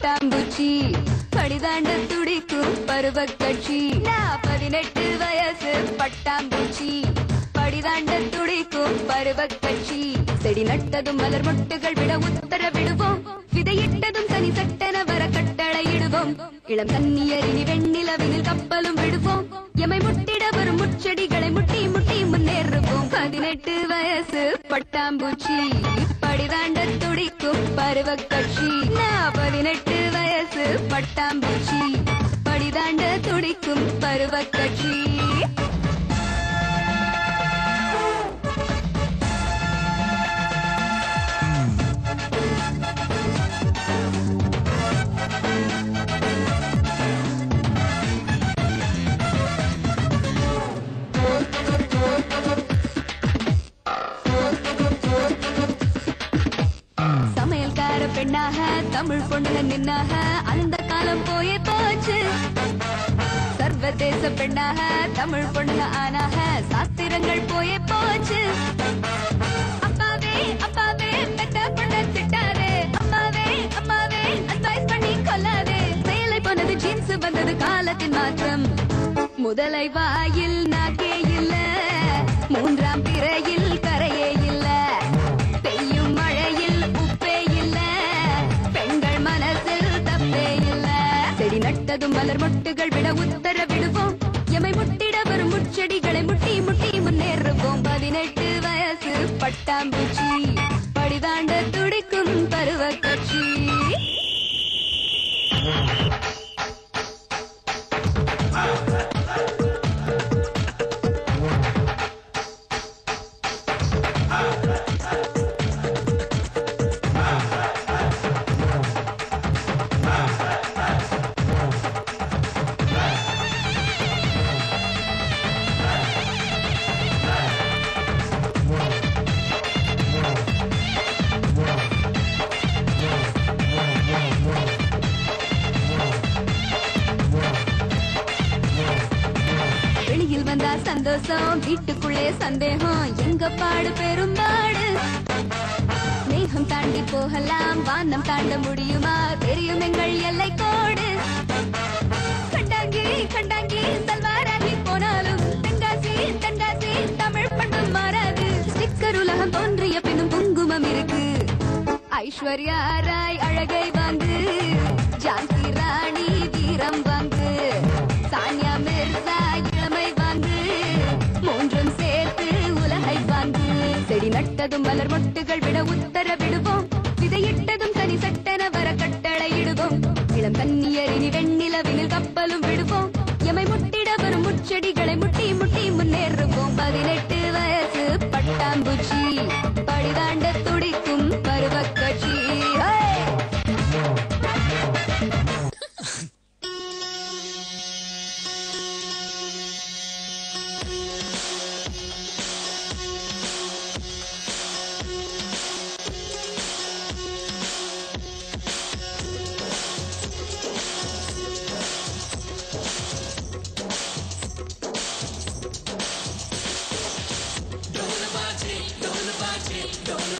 பட்டாம்பூச்சி படிதாண்ட துடிக்கும் பருவ கட்சி 18 வயசு பட்டாம்பூச்சி படிதாண்ட துடிக்கும் பருவ கட்சி செடி நட்டதும் மலர் மொட்டுகள் விட உத்தரவிடுவோம் விதையிட்டதும் சனி சட்டென வர கட்டளையிடுவோம் இளம் கன்னியரினி வெண்ணிலவினில் கப்பலும் விடுவோம் எமை முட்டிட வரும் முச்செடிகளை முட்டி முட்டி முன்னேறுவோம் 18 வயசு பட்டாம்பூச்சி படிதாண்ட துடிக்கும் பருவ கட்சி 18 வயசு பட்டாம்பூச்சி படிதாண்ட துடிக்கும் பருவ கட்சி சமையல்கார பெண்ணாக தமிழ் பொண்ணுங்க நின்னாக அந்த காலம் போயே போச்சு சர்வதேச பெண்ணாக தமிழ் பொண்ணுங்க ஆனாக சாஸ்திரங்கள் போயே போச்சு அப்பாவே அப்பாவே பெத்த பொண்ண திட்டாதே அம்மாவே அம்மாவே அட்வைஸ் பண்ணி கொல்லாதே சேலை போனது ஜீன்ஸ் வந்தது காலத்தின் மாற்றம் முதலை வாயில் நாக்கே இல்ல மூன்றாம் பிறையில் கரையே இல்ல பெய்யும் மழையில் உப்பே இல்ல பெண்கள் மனசில் தப்பே இல்ல செடி நட்டதும் மலர் மொட்டுகள் விட உத்தரவிடுவோம் எமை முட்டிட வரும் முச்செடிகளை முட்டி முட்டி முன்னேறுவோம் 18 வயசு பட்டாம்பூச்சி படிதாண்ட துடிக்கும் பருவ கட்சி சந்தோஷம் வீட்டுக்குள்ளே சந்தேகம் எங்க பாடு பெரும்பாடு மேகம் தாண்டி போகலாம் வானம் தாண்ட முடியுமா தெரியும் எங்கள் எல்லை கோடு கண்டாங்கி கண்டாங்கி சல்வாராகி போனாலும் தென்காசி தென்காசி தமிழ் பண்பு மாறாது ஸ்டிக்கர் உலகம் தோன்றிய பின்னும் குங்குமம் இருக்கு ஐஸ்வர்யா ராய் அழகை வாங்கு ஜான்சி ராணி வீரம் வாங்கு சானியா மிர்சா இளமை வாங்கு மூன்றும் சேர்த்து உலகை வாங்கு செடி நட்டதும் மலர் மொட்டுகள் விட உத்தரவிடுவோம் விதையிட்டதும் சனி சட்டென வர கட்டளையிடுவோம் இளம் கன்னியரினி வெண்ணிலவினில் கப்பலும் விடுவோம் எமை முட்டிட வரும் முச்செடிகளை முட்டி முட்டி முன்னேறுவோம் 18 வயசு பட்டாம்பூச்சி படிதாண்ட